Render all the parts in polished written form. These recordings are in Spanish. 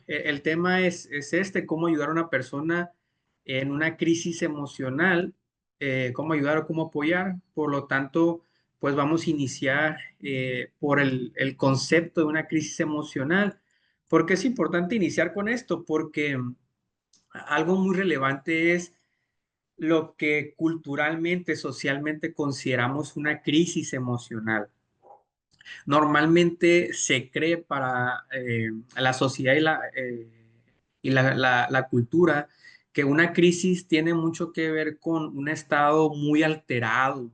el tema es este, cómo ayudar a una persona en una crisis emocional, cómo ayudar o cómo apoyar. Por lo tanto, pues vamos a iniciar por el concepto de una crisis emocional. ¿Por qué es importante iniciar con esto? Porque algo muy relevante es lo que culturalmente, socialmente consideramos una crisis emocional. Normalmente se cree para la sociedad y la cultura que una crisis tiene mucho que ver con un estado muy alterado,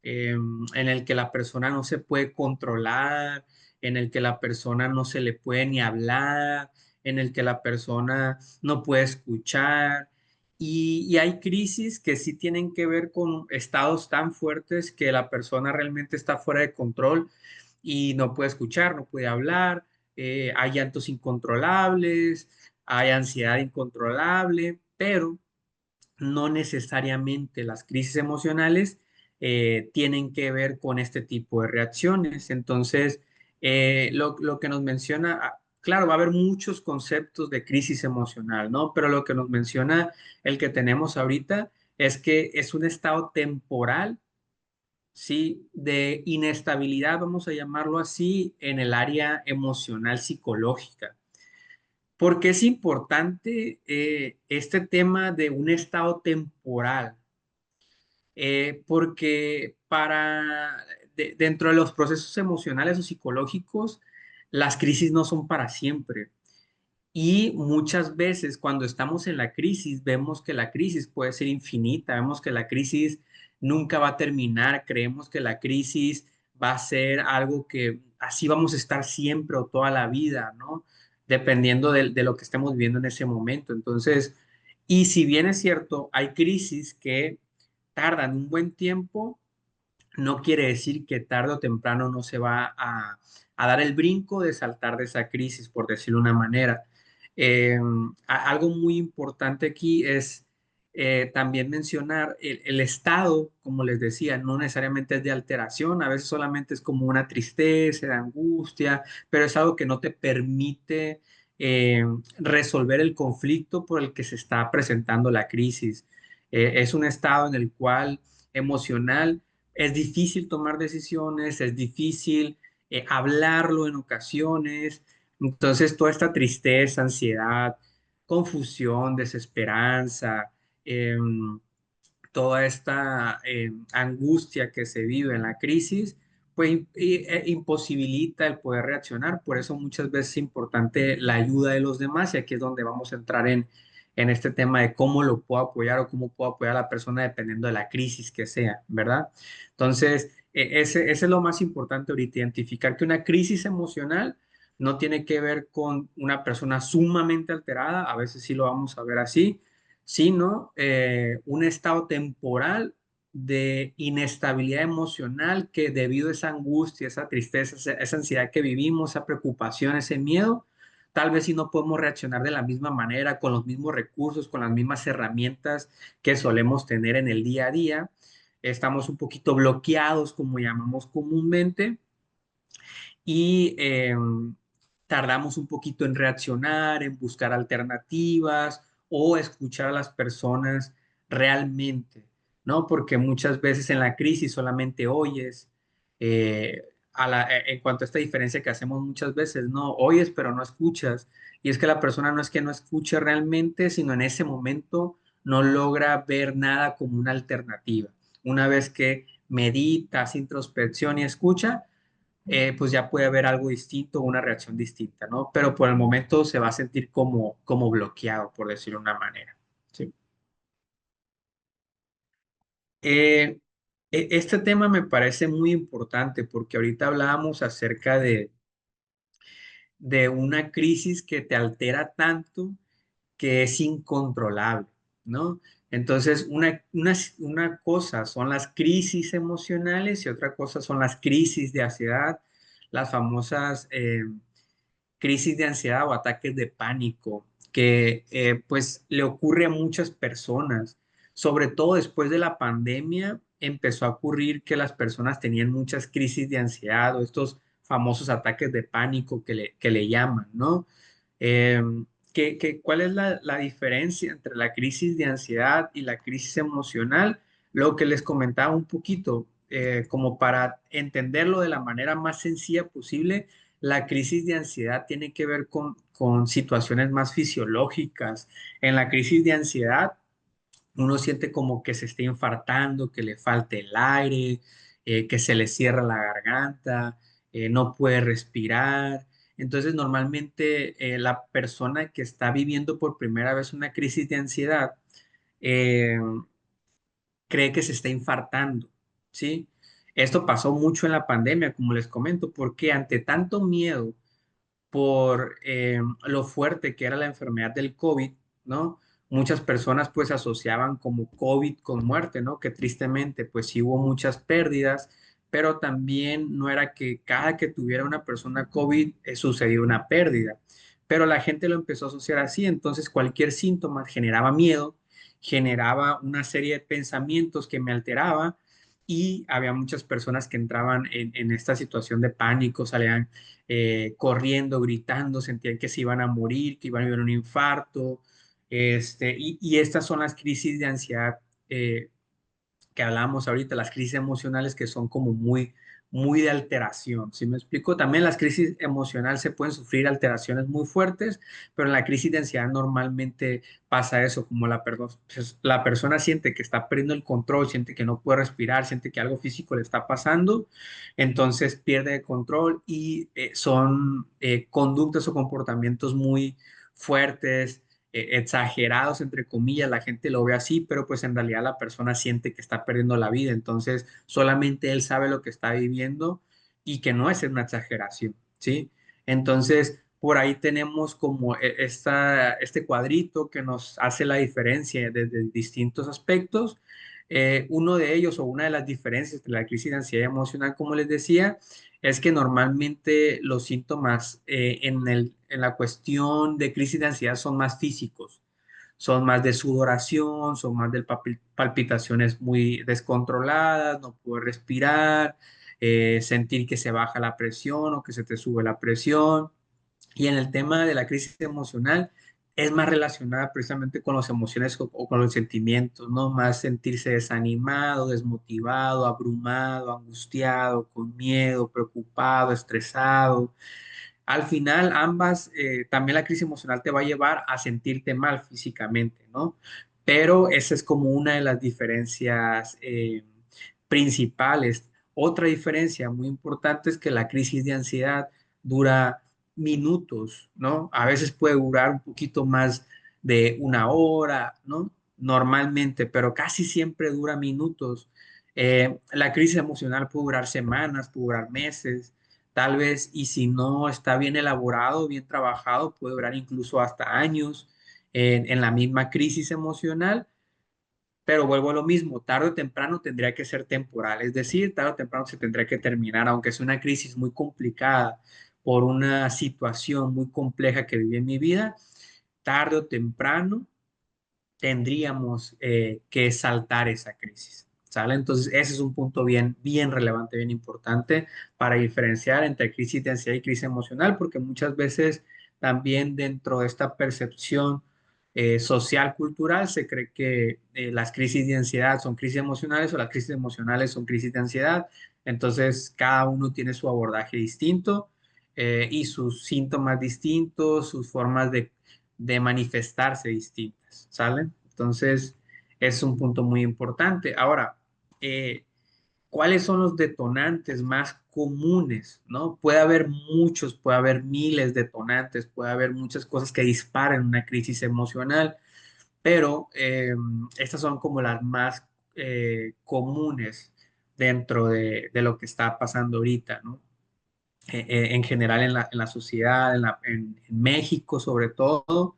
en el que la persona no se puede controlar, en el que la persona no se le puede ni hablar, en el que la persona no puede escuchar. Y hay crisis que sí tienen que ver con estados tan fuertes que la persona realmente está fuera de control y no puede escuchar, no puede hablar, hay llantos incontrolables, hay ansiedad incontrolable, pero no necesariamente las crisis emocionales tienen que ver con este tipo de reacciones. Entonces, lo que nos menciona, claro, va a haber muchos conceptos de crisis emocional, ¿no? Pero lo que nos menciona el que tenemos ahorita es que es un estado temporal, ¿sí? De inestabilidad, vamos a llamarlo así, en el área emocional psicológica. ¿Por qué es importante este tema de un estado temporal? Porque dentro de los procesos emocionales o psicológicos, las crisis no son para siempre. Y muchas veces cuando estamos en la crisis, vemos que la crisis puede ser infinita, vemos que la crisis nunca va a terminar, creemos que la crisis va a ser algo que así vamos a estar siempre o toda la vida, ¿no? Dependiendo de lo que estemos viviendo en ese momento. Entonces, y si bien es cierto, hay crisis que tardan un buen tiempo, no quiere decir que tarde o temprano no se va a dar el brinco de saltar de esa crisis, por decirlo de una manera. Eh, Algo muy importante aquí es también mencionar el estado, como les decía, no necesariamente es de alteración, a veces solamente es como una tristeza, de angustia, pero es algo que no te permite eh, resolver el conflicto por el que se está presentando la crisis. Es un estado en el cual emocional es difícil tomar decisiones, es difícil hablarlo en ocasiones. Entonces, toda esta tristeza, ansiedad, confusión, desesperanza, eh, toda esta angustia que se vive en la crisis, pues imposibilita el poder reaccionar. Por eso muchas veces es importante la ayuda de los demás y aquí es donde vamos a entrar en este tema de cómo lo puedo apoyar o cómo puedo apoyar a la persona dependiendo de la crisis que sea, ¿verdad? Entonces, ese es lo más importante ahorita, identificar que una crisis emocional no tiene que ver con una persona sumamente alterada, a veces sí lo vamos a ver así, sino un estado temporal de inestabilidad emocional que debido a esa angustia, esa tristeza, esa ansiedad que vivimos, esa preocupación, ese miedo, tal vez si no podemos reaccionar de la misma manera, con los mismos recursos, con las mismas herramientas que solemos tener en el día a día. Estamos un poquito bloqueados, como llamamos comúnmente, y tardamos un poquito en reaccionar, en buscar alternativas o escuchar a las personas realmente, ¿no? Porque muchas veces en la crisis solamente oyes, en cuanto a esta diferencia que hacemos muchas veces, no oyes pero no escuchas. Y es que la persona no es que no escuche realmente, sino en ese momento no logra ver nada como una alternativa. Una vez que medita, hace introspección y escucha, pues ya puede haber algo distinto, una reacción distinta, ¿no? Pero por el momento se va a sentir como bloqueado, por decirlo de una manera. ¿Sí? Eh, este tema me parece muy importante porque ahorita hablábamos acerca de una crisis que te altera tanto que es incontrolable, ¿no? Entonces, una cosa son las crisis emocionales y otra cosa son las crisis de ansiedad, las famosas crisis de ansiedad o ataques de pánico que pues le ocurre a muchas personas. Sobre todo después de la pandemia empezó a ocurrir que las personas tenían muchas crisis de ansiedad o estos famosos ataques de pánico que le llaman, ¿no? ¿Cuál es la diferencia entre la crisis de ansiedad y la crisis emocional? Lo que les comentaba un poquito, como para entenderlo de la manera más sencilla posible, la crisis de ansiedad tiene que ver con situaciones más fisiológicas. En la crisis de ansiedad, uno siente como que se está infartando, que le falte el aire, que se le cierra la garganta, no puede respirar. Entonces, normalmente la persona que está viviendo por primera vez una crisis de ansiedad eh, cree que se está infartando, ¿sí? Esto pasó mucho en la pandemia, como les comento, porque ante tanto miedo por lo fuerte que era la enfermedad del COVID, ¿no? Muchas personas pues asociaban como COVID con muerte, ¿no? Que tristemente pues sí hubo muchas pérdidas, pero también no era que cada que tuviera una persona COVID sucedió una pérdida, pero la gente lo empezó a asociar así, entonces cualquier síntoma generaba miedo, generaba una serie de pensamientos que me alteraba y había muchas personas que entraban en esta situación de pánico, salían corriendo, gritando, sentían que se iban a morir, que iban a vivir un infarto. Y estas son las crisis de ansiedad eh, que hablábamos ahorita, las crisis emocionales que son como muy de alteración. ¿Sí me explico? También las crisis emocionales se pueden sufrir alteraciones muy fuertes, pero en la crisis de ansiedad normalmente pasa eso, como la persona siente que está perdiendo el control, siente que no puede respirar, siente que algo físico le está pasando, entonces pierde el control y son conductas o comportamientos muy fuertes, exagerados, entre comillas, la gente lo ve así, pero pues en realidad la persona siente que está perdiendo la vida, entonces solamente él sabe lo que está viviendo y que no es una exageración, ¿sí? Entonces, por ahí tenemos como este cuadrito que nos hace la diferencia desde distintos aspectos. Uno de ellos o una de las diferencias de la crisis de ansiedad emocional, como les decía, es que normalmente los síntomas en la cuestión de crisis de ansiedad son más físicos, son más de sudoración, son más de palpitaciones muy descontroladas, no puedo respirar, sentir que se baja la presión o que se te sube la presión. Y en el tema de la crisis emocional, es más relacionada precisamente con las emociones o con los sentimientos, ¿no? Más sentirse desanimado, desmotivado, abrumado, angustiado, con miedo, preocupado, estresado. Al final, ambas, también la crisis emocional te va a llevar a sentirte mal físicamente, ¿no? Pero esa es como una de las diferencias principales. Otra diferencia muy importante es que la crisis de ansiedad dura minutos, ¿no? A veces puede durar un poquito más de una hora, ¿no? Normalmente, pero casi siempre dura minutos. La crisis emocional puede durar semanas, puede durar meses, tal vez, y si no está bien elaborado, bien trabajado, puede durar incluso hasta años en la misma crisis emocional, pero vuelvo a lo mismo, tarde o temprano tendría que ser temporal, es decir, tarde o temprano se tendría que terminar, aunque es una crisis muy complicada por una situación muy compleja que viví en mi vida, tarde o temprano tendríamos que saltar esa crisis. ¿Sale? Entonces, ese es un punto bien relevante, bien importante para diferenciar entre crisis de ansiedad y crisis emocional, porque muchas veces también dentro de esta percepción social, cultural, se cree que las crisis de ansiedad son crisis emocionales o las crisis emocionales son crisis de ansiedad. Entonces, cada uno tiene su abordaje distinto y sus síntomas distintos, sus formas de manifestarse distintas, ¿sale? Entonces, es un punto muy importante. Ahora, eh, ¿cuáles son los detonantes más comunes? ¿No? Puede haber muchos, puede haber miles de detonantes, puede haber muchas cosas que disparen una crisis emocional, pero estas son como las más comunes dentro de lo que está pasando ahorita, ¿no? En general en la sociedad, en México sobre todo,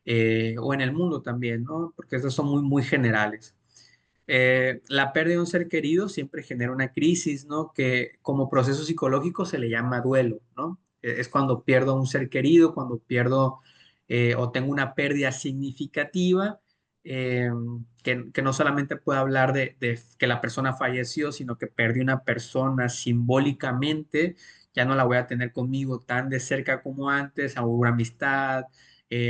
o en el mundo también, ¿no? Porque estas son muy generales. La pérdida de un ser querido siempre genera una crisis, ¿no? Que como proceso psicológico se le llama duelo, ¿no? Es cuando pierdo a un ser querido, cuando pierdo o tengo una pérdida significativa, eh, que no solamente puedo hablar de que la persona falleció, sino que perdí una persona simbólicamente ya no la voy a tener conmigo tan de cerca como antes, alguna amistad,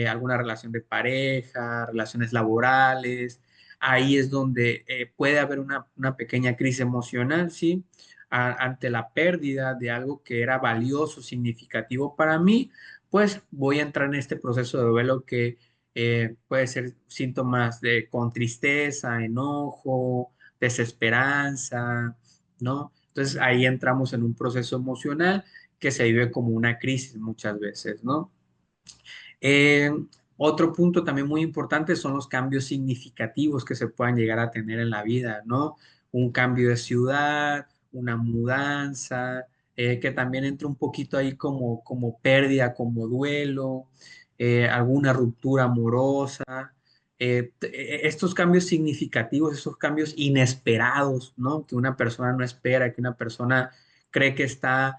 alguna relación de pareja, relaciones laborales. Ahí es donde puede haber una pequeña crisis emocional, ¿sí? Ante la pérdida de algo que era valioso, significativo para mí, pues voy a entrar en este proceso de duelo que puede ser síntomas de con tristeza, enojo, desesperanza, ¿no? Entonces ahí entramos en un proceso emocional que se vive como una crisis muchas veces, ¿no? Eh, Otro punto también muy importante son los cambios significativos que se puedan llegar a tener en la vida, ¿no? Un cambio de ciudad, una mudanza, que también entra un poquito ahí como pérdida, como duelo, alguna ruptura amorosa. Estos cambios significativos, esos cambios inesperados, ¿no? Que una persona no espera, que una persona cree que está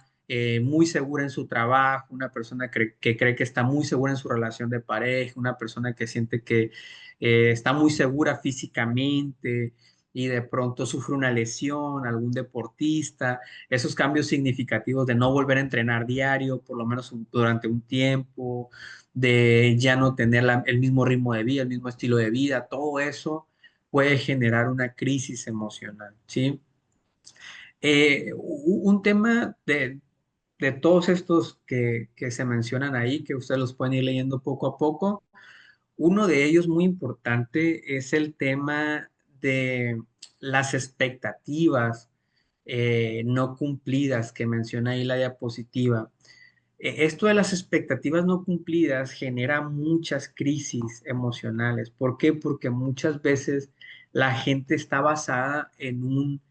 muy segura en su trabajo, una persona que cree que está muy segura en su relación de pareja, una persona que siente que está muy segura físicamente y de pronto sufre una lesión, algún deportista, esos cambios significativos de no volver a entrenar diario, por lo menos durante un tiempo, de ya no tener el mismo ritmo de vida, el mismo estilo de vida, todo eso puede generar una crisis emocional, ¿sí? Un tema de todos estos que se mencionan ahí, que ustedes los pueden ir leyendo poco a poco, uno de ellos muy importante es el tema de las expectativas no cumplidas que menciona ahí la diapositiva. Esto de las expectativas no cumplidas genera muchas crisis emocionales. ¿Por qué? Porque muchas veces la gente está basada en un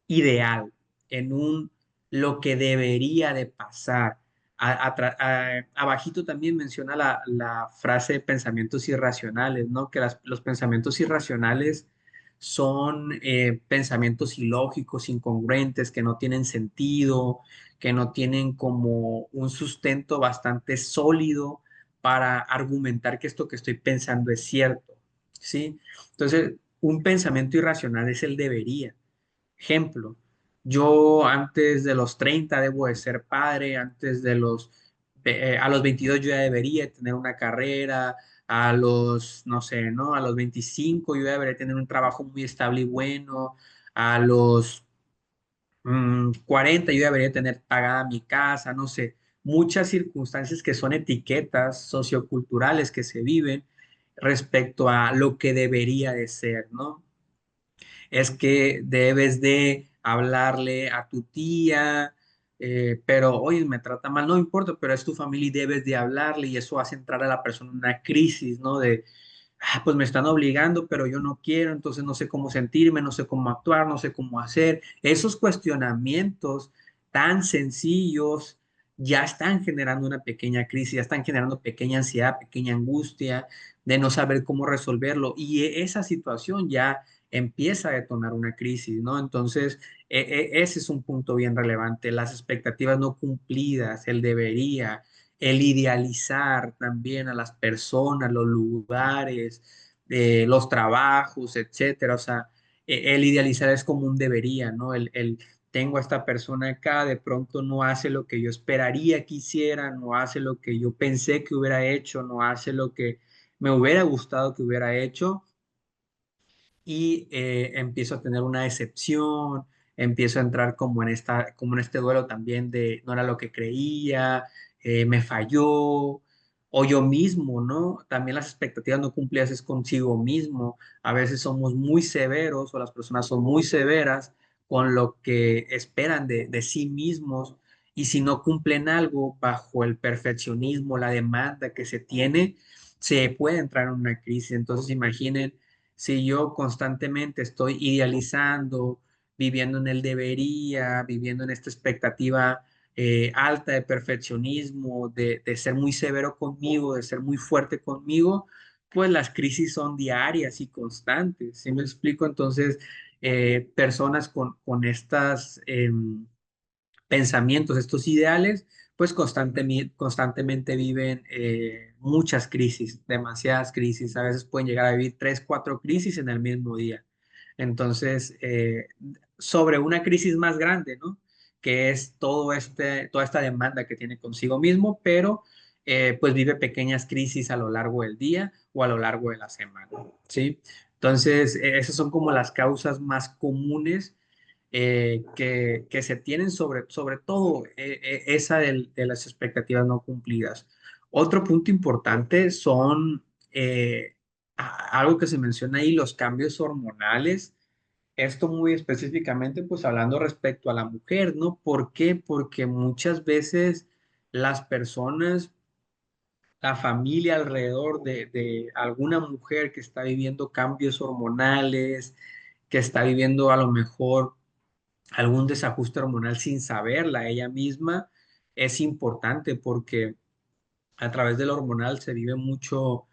ideal, en un lo que debería de pasar. Abajito también menciona la frase de pensamientos irracionales, ¿no? Que los pensamientos irracionales son pensamientos ilógicos, incongruentes, que no tienen sentido, que no tienen como un sustento bastante sólido para argumentar que esto que estoy pensando es cierto, ¿sí? Entonces, un pensamiento irracional es el debería. Ejemplo, yo antes de los 30 debo de ser padre, a los 22 yo ya debería tener una carrera, a los, no sé, ¿no? A los 25 yo ya debería tener un trabajo muy estable y bueno, a los 40 yo debería tener pagada mi casa, no sé, muchas circunstancias que son etiquetas socioculturales que se viven respecto a lo que debería de ser, ¿no? Es que debes de hablarle a tu tía, pero oye, me trata mal, no importa, pero es tu familia y debes de hablarle y eso hace entrar a la persona en una crisis, ¿no? De, pues me están obligando, pero yo no quiero, entonces no sé cómo sentirme, no sé cómo actuar, no sé cómo hacer. Esos cuestionamientos tan sencillos ya están generando una pequeña crisis, ya están generando pequeña ansiedad, pequeña angustia de no saber cómo resolverlo. Y esa situación ya empieza a detonar una crisis, ¿no? Entonces, ese es un punto bien relevante, las expectativas no cumplidas, el debería, el idealizar también a las personas, los lugares, los trabajos, etcétera. O sea, el idealizar es como un debería, ¿no? Tengo a esta persona acá, de pronto no hace lo que yo esperaría que hiciera, no hace lo que yo pensé que hubiera hecho, no hace lo que me hubiera gustado que hubiera hecho y empiezo a tener una decepción, empiezo a entrar como en este duelo también de no era lo que creía, me falló, o yo mismo, ¿no? También las expectativas no cumplidas es consigo mismo. A veces somos muy severos o las personas son muy severas con lo que esperan de sí mismos y si no cumplen algo bajo el perfeccionismo, la demanda que se tiene, se puede entrar en una crisis. Entonces, imaginen si yo constantemente estoy idealizando, viviendo en el debería, viviendo en esta expectativa alta de perfeccionismo, de ser muy severo conmigo, de ser muy fuerte conmigo, pues las crisis son diarias y constantes. ¿Sí me explico? Entonces, personas con estas pensamientos, estos ideales, pues constantemente viven muchas crisis, demasiadas crisis. A veces pueden llegar a vivir tres, cuatro crisis en el mismo día. Entonces, sobre una crisis más grande, ¿no? que es toda esta demanda que tiene consigo mismo, pero pues vive pequeñas crisis a lo largo del día o a lo largo de la semana, ¿sí? Entonces, esas son como las causas más comunes que se tienen sobre todo esa de las expectativas no cumplidas. Otro punto importante son algo que se menciona ahí, los cambios hormonales. Esto muy específicamente, pues hablando respecto a la mujer, ¿no? ¿Por qué? Porque muchas veces las personas, la familia alrededor de alguna mujer que está viviendo cambios hormonales, que está viviendo a lo mejor algún desajuste hormonal sin saberla ella misma, es importante porque a través del hormonal se vive mucho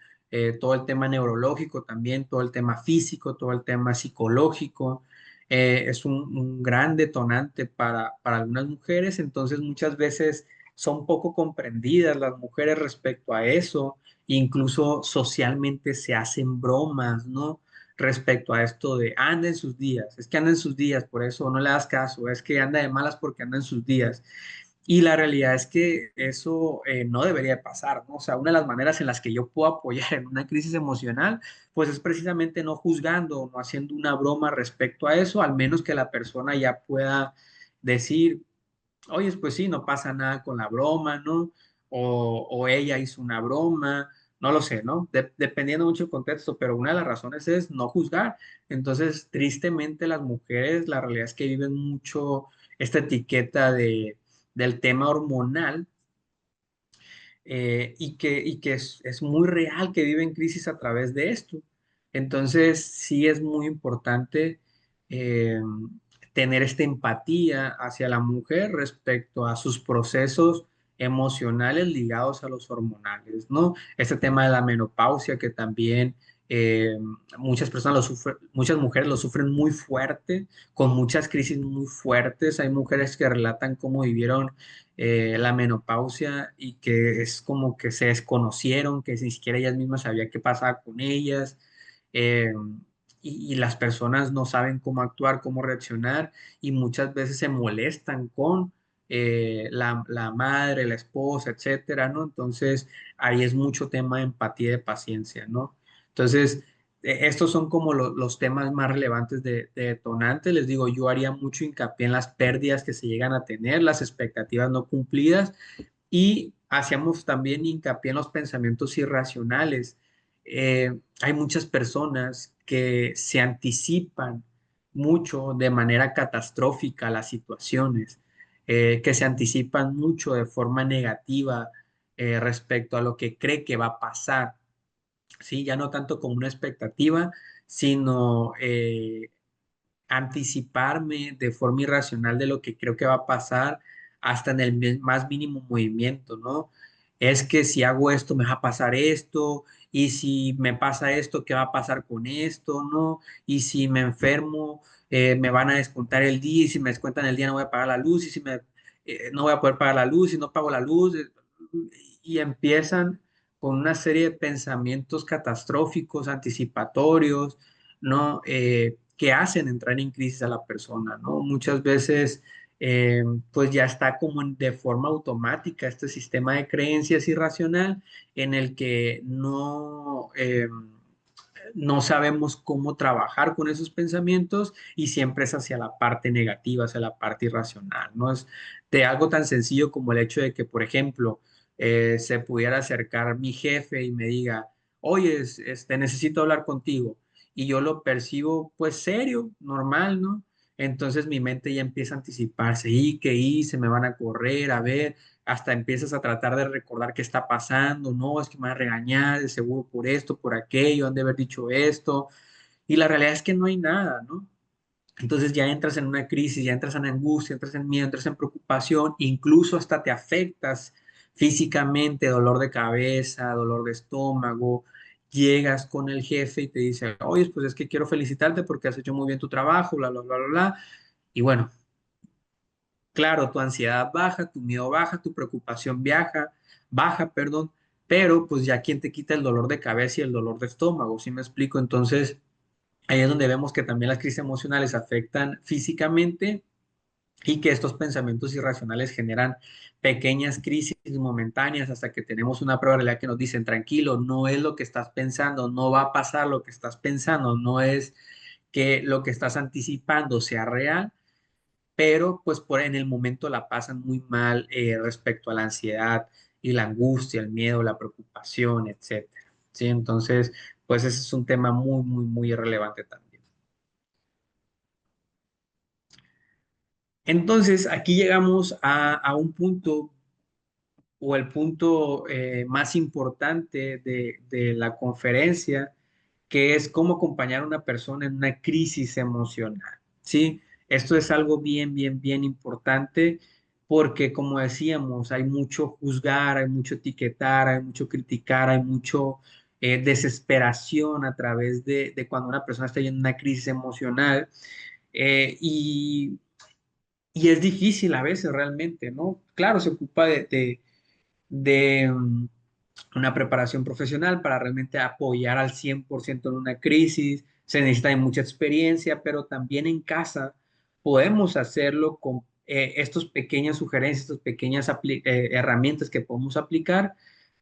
todo el tema neurológico también, todo el tema físico, todo el tema psicológico. Es un gran detonante para algunas mujeres, entonces muchas veces son poco comprendidas las mujeres respecto a eso, incluso socialmente se hacen bromas, ¿no? Respecto a esto de anda en sus días, es que anda en sus días, por eso no le das caso, es que anda de malas porque anda en sus días. Y la realidad es que eso no debería de pasar, ¿no? O sea, una de las maneras en las que yo puedo apoyar en una crisis emocional, pues es precisamente no juzgando, no haciendo una broma respecto a eso, al menos que la persona ya pueda decir, oye, pues sí, no pasa nada con la broma, ¿no? O ella hizo una broma, no lo sé, ¿no? Dependiendo mucho del contexto, pero una de las razones es no juzgar. Entonces, tristemente las mujeres, la realidad es que viven mucho esta etiqueta del tema hormonal y que es muy real que viven crisis a través de esto. Entonces, sí es muy importante eh, tener esta empatía hacia la mujer respecto a sus procesos emocionales ligados a los hormonales, ¿no? Este tema de la menopausia que también eh, muchas personas lo sufren, muchas mujeres lo sufren muy fuerte, con muchas crisis muy fuertes. Hay mujeres que relatan cómo vivieron la menopausia y que es como que se desconocieron, que ni siquiera ellas mismas sabían qué pasaba con ellas, eh, y las personas no saben cómo actuar, cómo reaccionar y muchas veces se molestan con la madre, la esposa, etcétera, ¿no? Entonces ahí es mucho tema de empatía y de paciencia, ¿no? Entonces, estos son como los temas más relevantes de detonante. Les digo, yo haría mucho hincapié en las pérdidas que se llegan a tener, las expectativas no cumplidas y hacíamos también hincapié en los pensamientos irracionales. Hay muchas personas que se anticipan mucho de manera catastrófica a las situaciones, que se anticipan mucho de forma negativa respecto a lo que cree que va a pasar. ¿Sí? Ya no tanto como una expectativa, sino anticiparme de forma irracional de lo que creo que va a pasar hasta en el más mínimo movimiento, ¿no? Es que si hago esto, me va a pasar esto, y si me pasa esto, ¿qué va a pasar con esto, no? Y si me enfermo, me van a descontar el día, y si me descuentan el día no voy a pagar la luz, y si me, no voy a poder pagar la luz, y no pago la luz, y empiezan con una serie de pensamientos catastróficos, anticipatorios, ¿no? Que hacen entrar en crisis a la persona, ¿no? Muchas veces, pues ya está como de forma automática este sistema de creencias irracional en el que no sabemos cómo trabajar con esos pensamientos y siempre es hacia la parte negativa, hacia la parte irracional, ¿no? Es de algo tan sencillo como el hecho de que, por ejemplo, se pudiera acercar mi jefe y me diga, oye, necesito hablar contigo. Y yo lo percibo pues serio, normal, ¿no? Entonces mi mente ya empieza a anticiparse, ¿y qué hice? Me van a correr, a ver, hasta empiezas a tratar de recordar qué está pasando, no, es que me van a regañar, de seguro por esto, por aquello, han de haber dicho esto, y la realidad es que no hay nada, ¿no? Entonces ya entras en una crisis, ya entras en angustia, entras en miedo, entras en preocupación, incluso hasta te afectas físicamente, dolor de cabeza, dolor de estómago, llegas con el jefe y te dice, oye, pues es que quiero felicitarte porque has hecho muy bien tu trabajo, bla, bla, bla, bla, bla. Y bueno, claro, tu ansiedad baja, tu miedo baja, tu preocupación baja, perdón, pero pues ya quién te quita el dolor de cabeza y el dolor de estómago, ¿sí me explico? Entonces, ahí es donde vemos que también las crisis emocionales afectan físicamente y que estos pensamientos irracionales generan pequeñas crisis momentáneas hasta que tenemos una prueba de realidad que nos dicen, tranquilo, no es lo que estás pensando, no va a pasar lo que estás pensando, no es que lo que estás anticipando sea real, pero pues en el momento la pasan muy mal respecto a la ansiedad y la angustia, el miedo, la preocupación, etcétera. ¿Sí? Entonces, pues ese es un tema muy, muy, muy relevante también. Entonces, aquí llegamos a un punto o el punto más importante de la conferencia, que es cómo acompañar a una persona en una crisis emocional, ¿sí? Esto es algo bien, bien, bien importante porque, como decíamos, hay mucho juzgar, hay mucho etiquetar, hay mucho criticar, hay mucho desesperación a través de cuando una persona está en una crisis emocional eh, y, y es difícil a veces realmente, ¿no? Claro, se ocupa de una preparación profesional para realmente apoyar al 100% en una crisis. Se necesita de mucha experiencia, pero también en casa podemos hacerlo con estas pequeñas sugerencias, estas pequeñas herramientas que podemos aplicar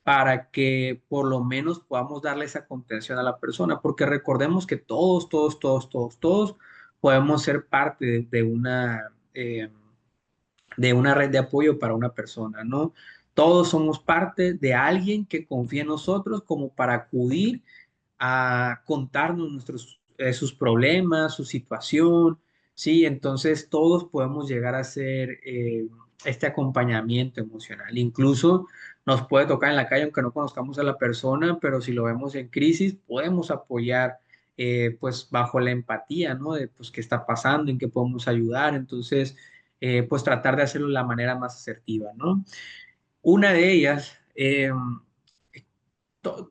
para que por lo menos podamos darle esa contención a la persona, porque recordemos que todos, todos, todos, todos, todos podemos ser parte de una red de apoyo para una persona, ¿no? Todos somos parte de alguien que confía en nosotros como para acudir a contarnos sus problemas, su situación, ¿sí? Entonces todos podemos llegar a hacer este acompañamiento emocional. Incluso nos puede tocar en la calle aunque no conozcamos a la persona, pero si lo vemos en crisis, podemos apoyar pues bajo la empatía, ¿no? De pues qué está pasando, en qué podemos ayudar. Entonces, pues tratar de hacerlo de la manera más asertiva, ¿no? Una de ellas,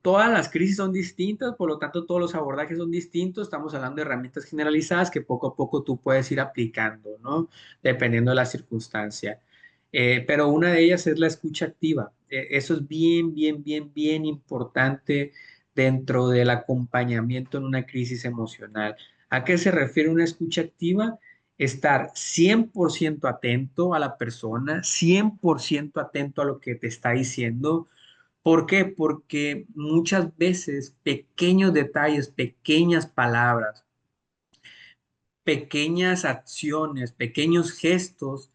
todas las crisis son distintas, por lo tanto todos los abordajes son distintos. Estamos hablando de herramientas generalizadas que poco a poco tú puedes ir aplicando, ¿no? Dependiendo de la circunstancia. Pero una de ellas es la escucha activa. Eso es bien, bien, bien, bien importante dentro del acompañamiento en una crisis emocional. ¿A qué se refiere una escucha activa? Estar 100% atento a la persona, 100% atento a lo que te está diciendo. ¿Por qué? Porque muchas veces pequeños detalles, pequeñas palabras, pequeñas acciones, pequeños gestos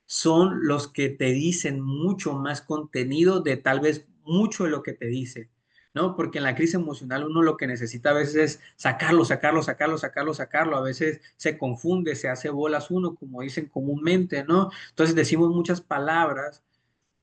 son los que te dicen mucho más contenido de tal vez mucho de lo que te dice, ¿no? Porque en la crisis emocional uno lo que necesita a veces es sacarlo, sacarlo, sacarlo, sacarlo, sacarlo. A veces se confunde, se hace bolas uno, como dicen comúnmente, ¿no? Entonces decimos muchas palabras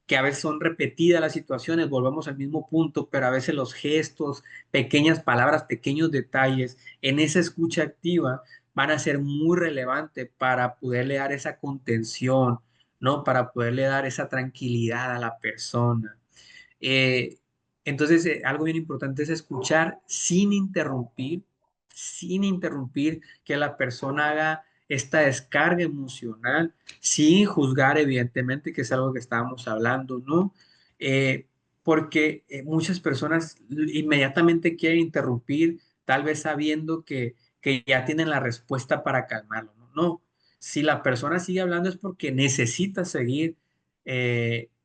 que a veces son repetidas las situaciones, volvemos al mismo punto, pero a veces los gestos, pequeñas palabras, pequeños detalles en esa escucha activa van a ser muy relevantes para poderle dar esa contención, ¿no? Para poderle dar esa tranquilidad a la persona. Eh, entonces, algo bien importante es escuchar sin interrumpir, que la persona haga esta descarga emocional, sin juzgar, evidentemente, que es algo que estábamos hablando, ¿no? Eh, Porque muchas personas inmediatamente quieren interrumpir, tal vez sabiendo que ya tienen la respuesta para calmarlo, ¿no? No, si la persona sigue hablando es porque necesita seguir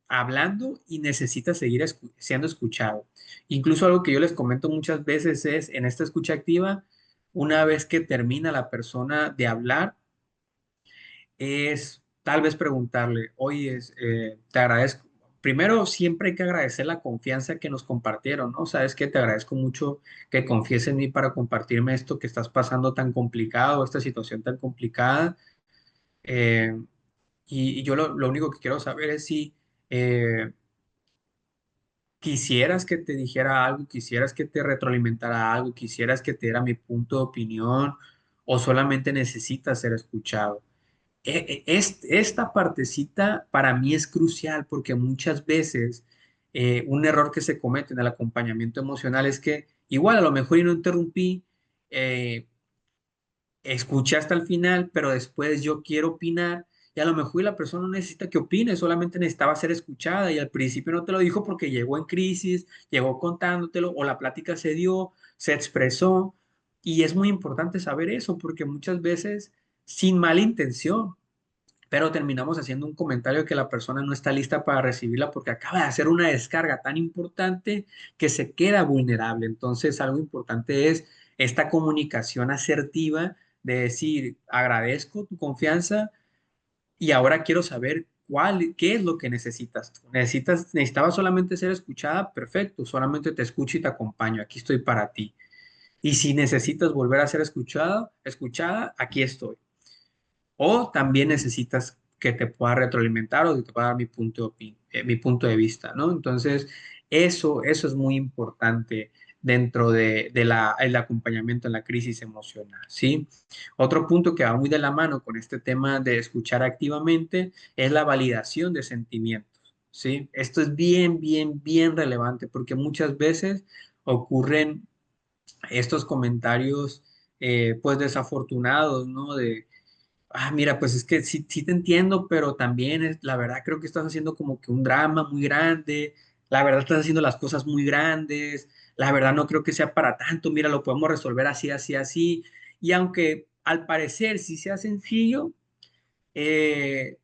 hablando y necesita seguir siendo escuchado. Incluso algo que yo les comento muchas veces es en esta escucha activa, una vez que termina la persona de hablar, es tal vez preguntarle, oye, te agradezco. Primero, siempre hay que agradecer la confianza que nos compartieron, ¿no? Sabes que te agradezco mucho que confíes en mí para compartirme esto que estás pasando tan complicado, esta situación tan complicada. Eh, y yo lo único que quiero saber es si eh, quisieras que te dijera algo, quisieras que te retroalimentara algo, quisieras que te diera mi punto de opinión o solamente necesitas ser escuchado. Esta partecita para mí es crucial porque muchas veces un error que se comete en el acompañamiento emocional es que igual a lo mejor y no interrumpí, eh, escuché hasta el final, pero después yo quiero opinar y a lo mejor la persona no necesita que opine, solamente necesitaba ser escuchada y al principio no te lo dijo porque llegó en crisis, llegó contándotelo o la plática se dio, se expresó y es muy importante saber eso porque muchas veces sin mala intención pero terminamos haciendo un comentario que la persona no está lista para recibirla porque acaba de hacer una descarga tan importante que se queda vulnerable. Entonces, algo importante es esta comunicación asertiva de decir, agradezco tu confianza y ahora quiero saber qué es lo que necesitas tú. Necesitabas solamente ser escuchada, perfecto, solamente te escucho y te acompaño, aquí estoy para ti. Y si necesitas volver a ser escuchada, aquí estoy. O también necesitas que te pueda retroalimentar o que te pueda dar mi punto de vista, ¿no? Entonces, eso es muy importante dentro el acompañamiento en la crisis emocional, ¿sí? Otro punto que va muy de la mano con este tema de escuchar activamente es la validación de sentimientos, ¿sí? Esto es bien, bien, bien relevante porque muchas veces ocurren estos comentarios, pues desafortunados, ¿no? Mira, pues es que sí, sí te entiendo, pero también la verdad creo que estás haciendo como que un drama muy grande, la verdad estás haciendo las cosas muy grandes, la verdad no creo que sea para tanto, mira, lo podemos resolver así, así, así. Y aunque al parecer sí sea sencillo, eh,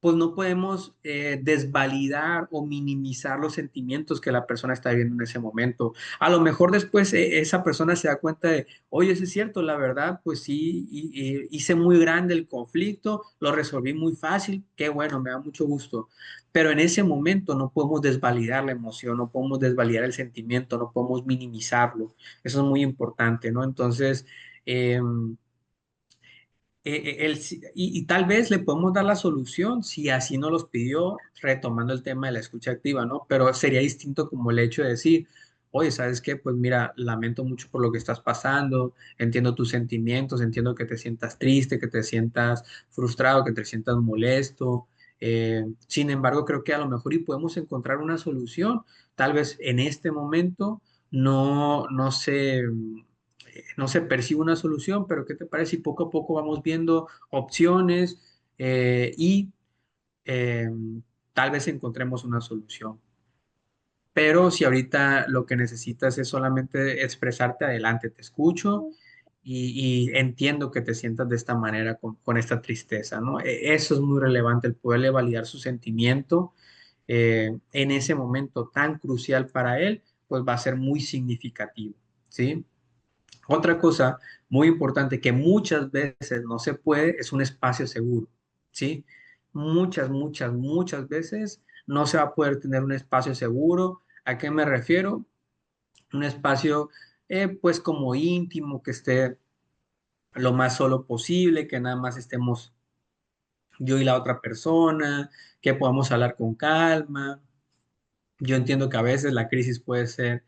pues no podemos desvalidar o minimizar los sentimientos que la persona está viviendo en ese momento. A lo mejor después esa persona se da cuenta de, oye, eso es cierto, la verdad, pues sí, hice muy grande el conflicto, lo resolví muy fácil, qué bueno, me da mucho gusto. Pero en ese momento no podemos desvalidar la emoción, no podemos desvalidar el sentimiento, no podemos minimizarlo. Eso es muy importante, ¿no? Entonces, y tal vez le podemos dar la solución si así nos los pidió, retomando el tema de la escucha activa, ¿no? Pero sería distinto como el hecho de decir, oye, ¿sabes qué? Pues mira, lamento mucho por lo que estás pasando, entiendo tus sentimientos, entiendo que te sientas triste, que te sientas frustrado, que te sientas molesto. Sin embargo, creo que a lo mejor y podemos encontrar una solución. Tal vez en este momento no se percibe una solución, pero ¿qué te parece si poco a poco vamos viendo opciones y eh, tal vez encontremos una solución? Pero si ahorita lo que necesitas es solamente expresarte adelante, te escucho y entiendo que te sientas de esta manera con esta tristeza, ¿no? Eso es muy relevante, el poderle validar su sentimiento en ese momento tan crucial para él, pues va a ser muy significativo, ¿sí? Otra cosa muy importante que muchas veces no se puede es un espacio seguro, ¿sí? Muchas, muchas, muchas veces no se va a poder tener un espacio seguro. ¿A qué me refiero? Un espacio, pues como íntimo, que esté lo más solo posible, que nada más estemos yo y la otra persona, que podamos hablar con calma. Yo entiendo que a veces la crisis puede ser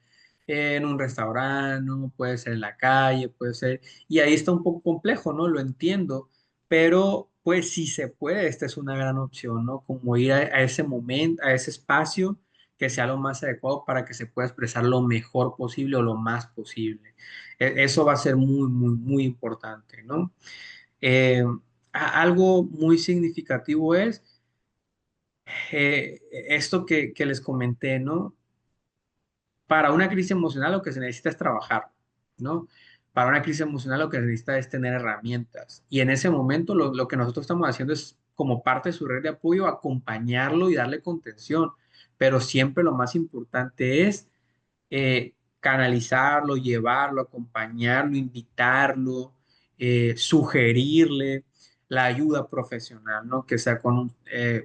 en un restaurante, ¿no? Puede ser en la calle, puede ser, y ahí está un poco complejo, ¿no? Lo entiendo, pero pues si se puede, esta es una gran opción, ¿no? Como ir a ese momento, a ese espacio que sea lo más adecuado para que se pueda expresar lo mejor posible o lo más posible. Eso va a ser muy, muy, muy importante, ¿no? Eh, Algo muy significativo es esto que les comenté, ¿no? Para una crisis emocional lo que se necesita es trabajar, ¿no? Para una crisis emocional lo que se necesita es tener herramientas. Y en ese momento lo que nosotros estamos haciendo es, como parte de su red de apoyo, acompañarlo y darle contención. Pero siempre lo más importante es canalizarlo, llevarlo, acompañarlo, invitarlo, sugerirle la ayuda profesional, ¿no? Que sea con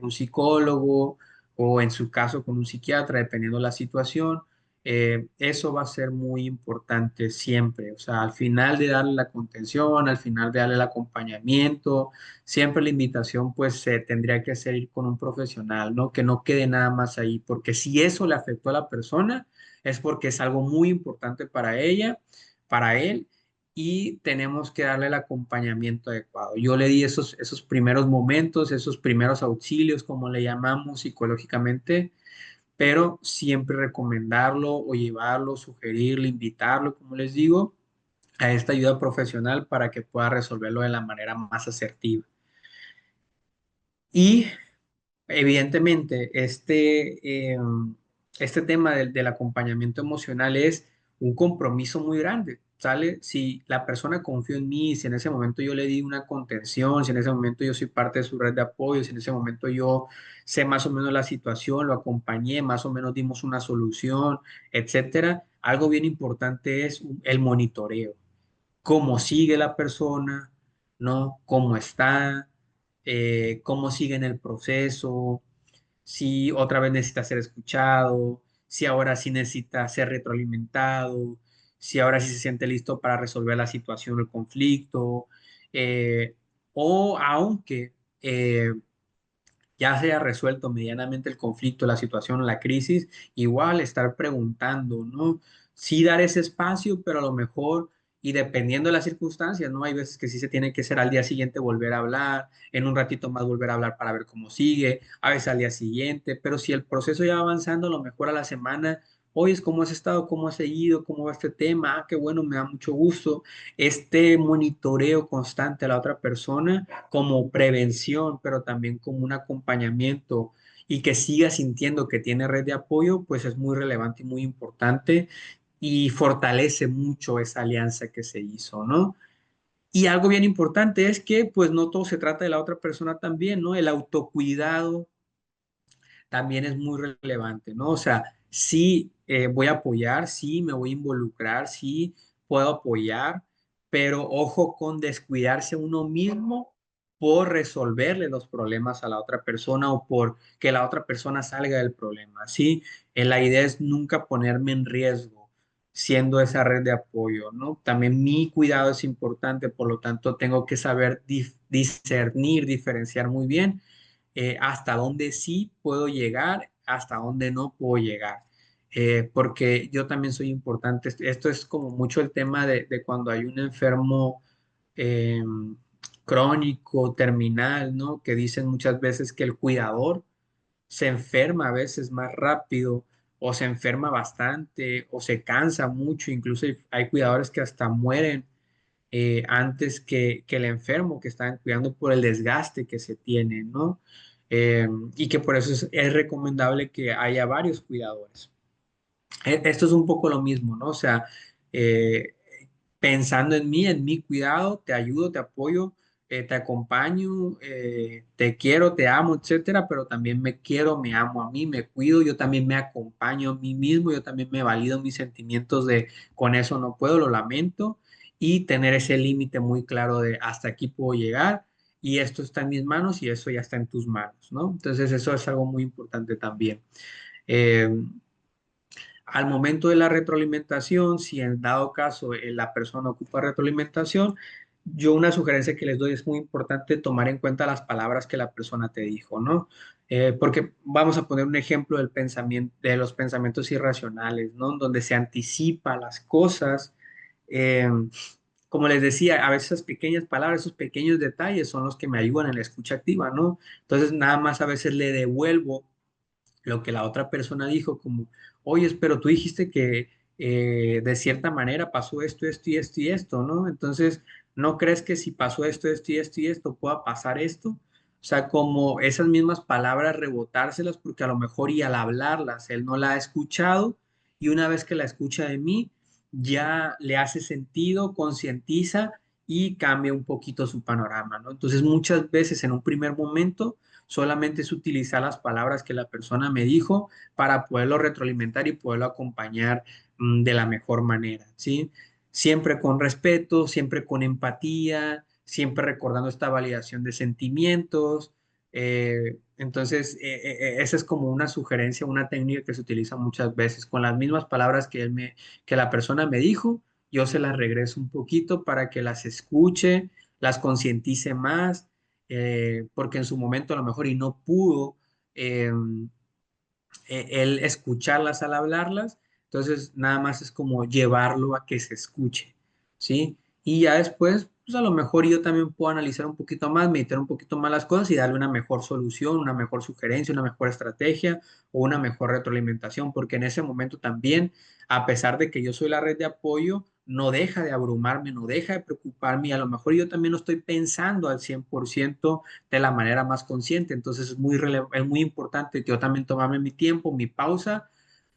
un psicólogo o en su caso con un psiquiatra, dependiendo de la situación. Eso va a ser muy importante siempre. O sea, al final de darle la contención, al final de darle el acompañamiento, siempre la invitación pues se tendría que hacer ir con un profesional, ¿no? Que no quede nada más ahí, porque si eso le afectó a la persona, es porque es algo muy importante para ella, para él, y tenemos que darle el acompañamiento adecuado. Yo le di esos primeros momentos, esos primeros auxilios, como le llamamos psicológicamente, pero siempre recomendarlo o llevarlo, sugerirlo, invitarlo, como les digo, a esta ayuda profesional para que pueda resolverlo de la manera más asertiva. Y evidentemente, este tema del acompañamiento emocional es un compromiso muy grande. ¿sale? Si la persona confió en mí, si en ese momento yo le di una contención, si en ese momento yo soy parte de su red de apoyo, si en ese momento yo sé más o menos la situación, lo acompañé, más o menos dimos una solución, etcétera. Algo bien importante es el monitoreo, cómo sigue la persona, ¿no? Cómo está, cómo sigue en el proceso, si otra vez necesita ser escuchado, si ahora sí necesita ser retroalimentado, si ahora sí se siente listo para resolver la situación o el conflicto, eh, o aunque ya se haya resuelto medianamente el conflicto, la situación o la crisis, igual estar preguntando, ¿no? Sí dar ese espacio, pero a lo mejor, y dependiendo de las circunstancias, ¿no? Hay veces que sí se tiene que ser al día siguiente volver a hablar, en un ratito más volver a hablar para ver cómo sigue, a veces al día siguiente, pero si el proceso ya va avanzando, a lo mejor a la semana, oye, ¿cómo has estado? ¿Cómo has seguido? ¿Cómo va este tema? Ah, qué bueno, me da mucho gusto. Este monitoreo constante a la otra persona como prevención, pero también como un acompañamiento y que siga sintiendo que tiene red de apoyo, pues es muy relevante y muy importante y fortalece mucho esa alianza que se hizo, ¿no? Y algo bien importante es que pues no todo se trata de la otra persona también, ¿no? El autocuidado también es muy relevante, ¿no? O sea, sí voy a apoyar, sí me voy a involucrar, sí puedo apoyar, pero ojo con descuidarse uno mismo por resolverle los problemas a la otra persona o por que la otra persona salga del problema, ¿sí? La idea es nunca ponerme en riesgo siendo esa red de apoyo, ¿no? También mi cuidado es importante, por lo tanto tengo que saber discernir, diferenciar muy bien hasta dónde sí puedo llegar, hasta dónde no puedo llegar. Porque yo también soy importante. Esto es como mucho el tema de cuando hay un enfermo eh, crónico, terminal, ¿no? Que dicen muchas veces que el cuidador se enferma a veces más rápido o se enferma bastante o se cansa mucho. Incluso hay cuidadores que hasta mueren antes que el enfermo que están cuidando por el desgaste que se tiene, ¿no? Y que por eso es recomendable que haya varios cuidadores. Esto es un poco lo mismo, ¿no? O sea, eh, pensando en mi cuidado, te ayudo, te apoyo, te acompaño, te quiero, te amo, etcétera, pero también me quiero, me amo a mí, me cuido, yo también me acompaño a mí mismo, yo también me valido mis sentimientos de con eso no puedo, lo lamento, y tener ese límite muy claro de hasta aquí puedo llegar y esto está en mis manos y eso ya está en tus manos, ¿no? Entonces eso es algo muy importante también. Eh, Al momento de la retroalimentación, si en dado caso la persona ocupa retroalimentación, yo una sugerencia que les doy es muy importante tomar en cuenta las palabras que la persona te dijo, ¿no? Porque vamos a poner un ejemplo del pensamiento, de los pensamientos irracionales, ¿no? Donde se anticipa las cosas. eh, Como les decía, a veces esas pequeñas palabras, esos pequeños detalles son los que me ayudan en la escucha activa, ¿no? Entonces, nada más a veces le devuelvo lo que la otra persona dijo, como, oye, pero tú dijiste que de cierta manera pasó esto, esto y esto y esto, ¿no? Entonces, ¿no crees que si pasó esto, esto y esto y esto, pueda pasar esto? O sea, como esas mismas palabras rebotárselas, porque a lo mejor y al hablarlas, él no la ha escuchado y una vez que la escucha de mí, ya le hace sentido, concientiza y cambia un poquito su panorama, ¿no? Entonces, muchas veces en un primer momento, solamente es utilizar las palabras que la persona me dijo para poderlo retroalimentar y poderlo acompañar de la mejor manera, ¿sí? Siempre con respeto, siempre con empatía, siempre recordando esta validación de sentimientos. Esa es como una sugerencia, una técnica que se utiliza muchas veces. Con las mismas palabras que la persona me dijo, yo se las regreso un poquito para que las escuche, las concientice más porque en su momento a lo mejor y no pudo eh, él escucharlas al hablarlas, entonces nada más es como llevarlo a que se escuche, ¿sí? Y ya después, pues a lo mejor yo también puedo analizar un poquito más, meditar un poquito más las cosas y darle una mejor solución, una mejor sugerencia, una mejor estrategia o una mejor retroalimentación, porque en ese momento también, a pesar de que yo soy la red de apoyo, no deja de abrumarme, no deja de preocuparme y a lo mejor yo también no estoy pensando al 100% de la manera más consciente. Entonces es muy importante que yo también tomarme mi tiempo, mi pausa,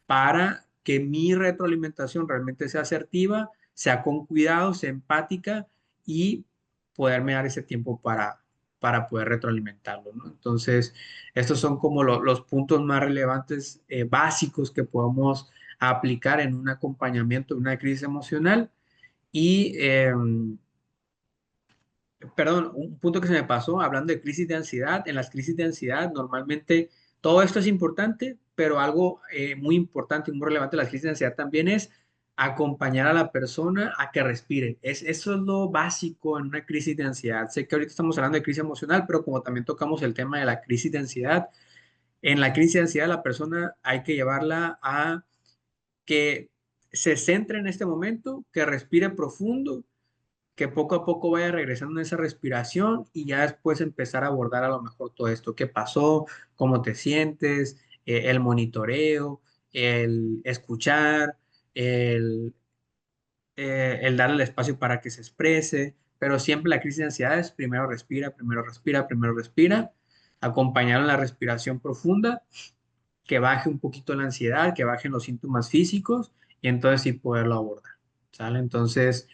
para que mi retroalimentación realmente sea asertiva, sea con cuidado, sea empática y poderme dar ese tiempo para poder retroalimentarlo, ¿no? Entonces, estos son como los puntos más relevantes, básicos que podemos aplicar en un acompañamiento de una crisis emocional. Y, perdón, un punto que se me pasó, hablando de crisis de ansiedad, en las crisis de ansiedad normalmente todo esto es importante, pero algo muy importante y muy relevante de las crisis de ansiedad también es acompañar a la persona a que respire. Eso es lo básico en una crisis de ansiedad. Sé que ahorita estamos hablando de crisis emocional, pero como también tocamos el tema de la crisis de ansiedad, en la crisis de ansiedad la persona hay que llevarla a que se centre en este momento, que respire profundo, que poco a poco vaya regresando en esa respiración y ya después empezar a abordar a lo mejor todo esto, qué pasó, cómo te sientes, el monitoreo, el escuchar, el, el darle el espacio para que se exprese, pero siempre la crisis de ansiedad es primero respira, primero respira, primero respira, acompañar en la respiración profunda, que baje un poquito la ansiedad, que bajen los síntomas físicos y entonces sí poderlo abordar, ¿sale? Entonces,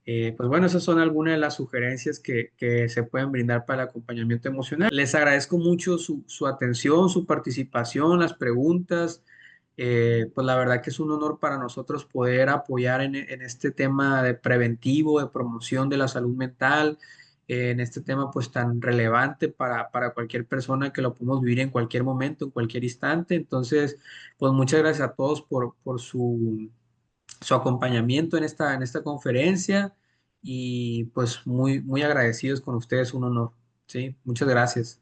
pues bueno, esas son algunas de las sugerencias que se pueden brindar para el acompañamiento emocional. Les agradezco mucho su atención, su participación, las preguntas. Pues la verdad que es un honor para nosotros poder apoyar en este tema de preventivo, de promoción de la salud mental, en este tema pues tan relevante para cualquier persona que lo podemos vivir en cualquier momento, en cualquier instante. Entonces, pues muchas gracias a todos por su acompañamiento en esta conferencia y pues muy, muy agradecidos con ustedes, un honor. Sí, muchas gracias.